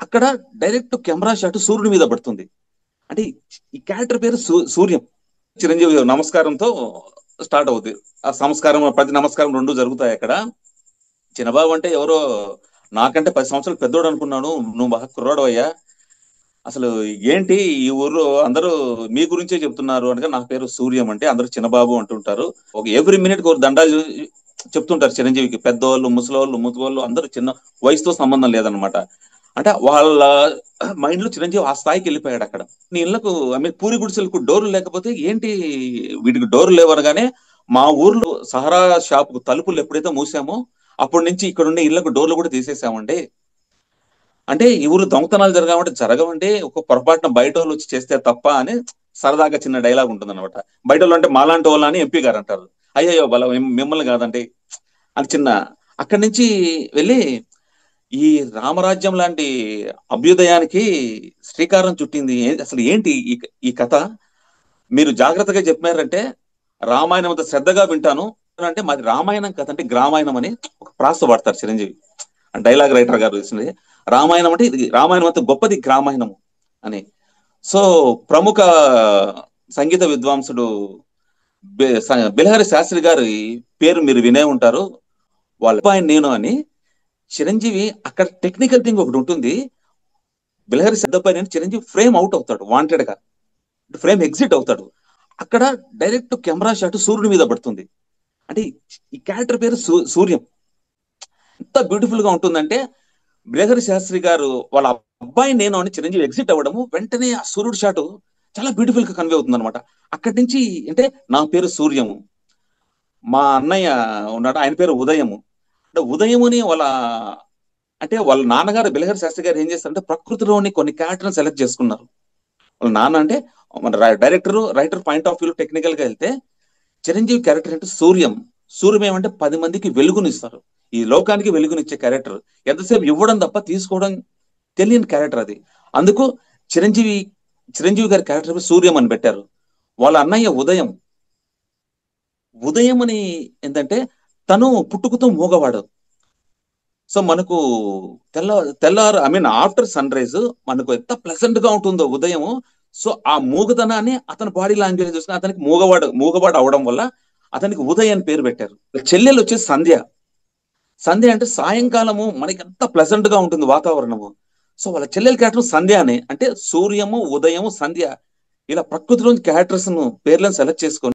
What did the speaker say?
అక్కడ direct camera shot సూర్యుడి మీద పడుతుంది. అంటే ఈ క్యారెక్టర్ పేరు సూర్యం. చిరంజీవి నమస్కారంతో స్టార్ట్ అవుతుంది. ఆ సంస్కారం, ప్రతి నమస్కారం రెండు జరుగుతాయి అక్కడ. చిన్నబాబు అంటే ఎవరో నాకంటే 10 సంవత్సరాలు పెద్దోడు అనుకున్నాను, నువ్వు బాగా కుర్రాడు అయ్యా, అసలు ఏంటి ఈ ఊర్లో అందరూ మీ గురించే చెప్తున్నారు అనగా నా పేరు సూర్యం అంటే అందరూ చిన్నబాబు అంటుంటారు. ఒక ఎవ్రీ మినిట్ ఒక దండాలు చెప్తుంటారు చిరంజీవికి. పెద్దవాళ్ళు, ముసలోళ్ళు, ముతుగోళ్ళు అందరూ, చిన్న వయసుతో సంబంధం లేదనమాట. అంటే వాళ్ళ మైండ్ లో చిరంజీవి ఆ స్థాయికి వెళ్ళిపోయాడు అక్కడ. నీ ఇళ్లకు, ఐ మీన్ పూరి గుడిసెలకు డోర్లు లేకపోతే ఏంటి వీటికి డోర్లు లేవు అనగానే, మా ఊర్లో సహారా షాప్ తలుపులు ఎప్పుడైతే మూసామో అప్పటి నుంచి ఇక్కడ ఉండే ఇళ్లకు డోర్లు కూడా తీసేసామండి. అంటే ఈ ఊరు దొంగతనాలు జరగమంటే జరగవండి, ఒక పొరపాటున బయట వాళ్ళు వచ్చి చేస్తే తప్ప అని సరదాగా చిన్న డైలాగ్ ఉంటుంది అనమాట. బయట వాళ్ళు అంటే మాలాంటి వాళ్ళు అని ఎంపీ గారు అంటారు. అయ్యయ్యో బల మిమ్మల్ని కాదండి అని చిన్న. అక్కడి నుంచి వెళ్ళి ఈ రామరాజ్యం లాంటి అభ్యుదయానికి శ్రీకారం చుట్టింది అసలు ఏంటి ఈ కథ. మీరు జాగ్రత్తగా చెప్పారంటే రామాయణం అంత శ్రద్ధగా వింటాను. అంటే మాది రామాయణం కథ అంటే గ్రామాయణం అని ఒక ప్రాస పడతారు చిరంజీవి, డైలాగ్ రైటర్ గారు ఇస్తుంది. రామాయణం అంటే ఇది, రామాయణం అంత గొప్పది గ్రామాయణం అని. సో ప్రముఖ సంగీత విద్వాంసుడు బిలహరి శాస్త్రి గారి పేరు మీరు వినే ఉంటారు. వాళ్ళ అబ్బాయి నేను అని. చిరంజీవి అక్కడ టెక్నికల్ థింగ్ ఒకటి ఉంటుంది. బిలహరి శ్రద్ధపై నేను చిరంజీవి ఫ్రేమ్ అవుట్ అవుతాడు, వాంటెడ్ గా ఫ్రేమ్ ఎగ్జిట్ అవుతాడు. అక్కడ డైరెక్ట్ కెమెరా షాట్ సూర్యుడి మీద పడుతుంది. అంటే ఈ క్యారెక్టర్ పేరు సూర్యం. ఎంత బ్యూటిఫుల్ గా ఉంటుందంటే, బిలహరి శాస్త్రి గారు వాళ్ళ అబ్బాయి నేను అని చిరంజీవి ఎగ్జిట్ అవ్వడము, వెంటనే ఆ సూర్యుడు షాట్ చాలా బ్యూటిఫుల్ గా కన్వే అవుతుంది అనమాట. అక్కడి నుంచి అంటే నా పేరు సూర్యము, మా అన్నయ్య ఉన్నాడు ఆయన పేరు ఉదయము. అంటే ఉదయముని వాళ్ళ నాన్నగారు బిలహరి శాస్త్రి గారు ఏం చేస్తారంటే ప్రకృతిలోని కొన్ని క్యారెక్టర్ని సెలెక్ట్ చేసుకున్నారు. వాళ్ళ నాన్న అంటే మన writer point of view technical గా వెళ్తే చిరంజీవి క్యారెక్టర్ అంటే సూర్యం. సూర్యం ఏమంటే 10 మందికి వెలుగునిస్తారు, ఈ లోకానికి వెలుగునిచ్చే క్యారెక్టర్. ఎంతసేపు ఇవ్వడం తప్ప తీసుకోవడం తెలియని క్యారెక్టర్ అది. అందుకు చిరంజీవి చిరంజీవి గారి క్యారెక్టర్ సూర్యం అని పెట్టారు. వాళ్ళ అన్నయ్య ఉదయం. ఉదయం అని ఏంటంటే తను పుట్టుకతో మూగవాడు. సో మనకు తెల్ల తెల్లారు, I mean after sunrise మనకు ఎంత ప్లెజెంట్ గా ఉంటుందో ఉదయం. సో ఆ మూగతనాన్ని అతని బాడీ లాంగ్వేజ్ చూసిన అతనికి మూగవాడు అవడం వల్ల అతనికి ఉదయ్ అని పేరు పెట్టారు. చెల్లెలు వచ్చేసి సంధ్య. సంధ్య అంటే సాయంకాలము మనకి ఎంత ప్లెజెంట్ గా ఉంటుంది వాతావరణము. సో వాళ్ళ చెల్లెల క్యారెక్టర్ సంధ్య అని. అంటే సూర్యము, ఉదయము, సంధ్య ఇలా ప్రకృతిలోని క్యారెక్టర్స్ పేర్లను సెలెక్ట్ చేసుకొని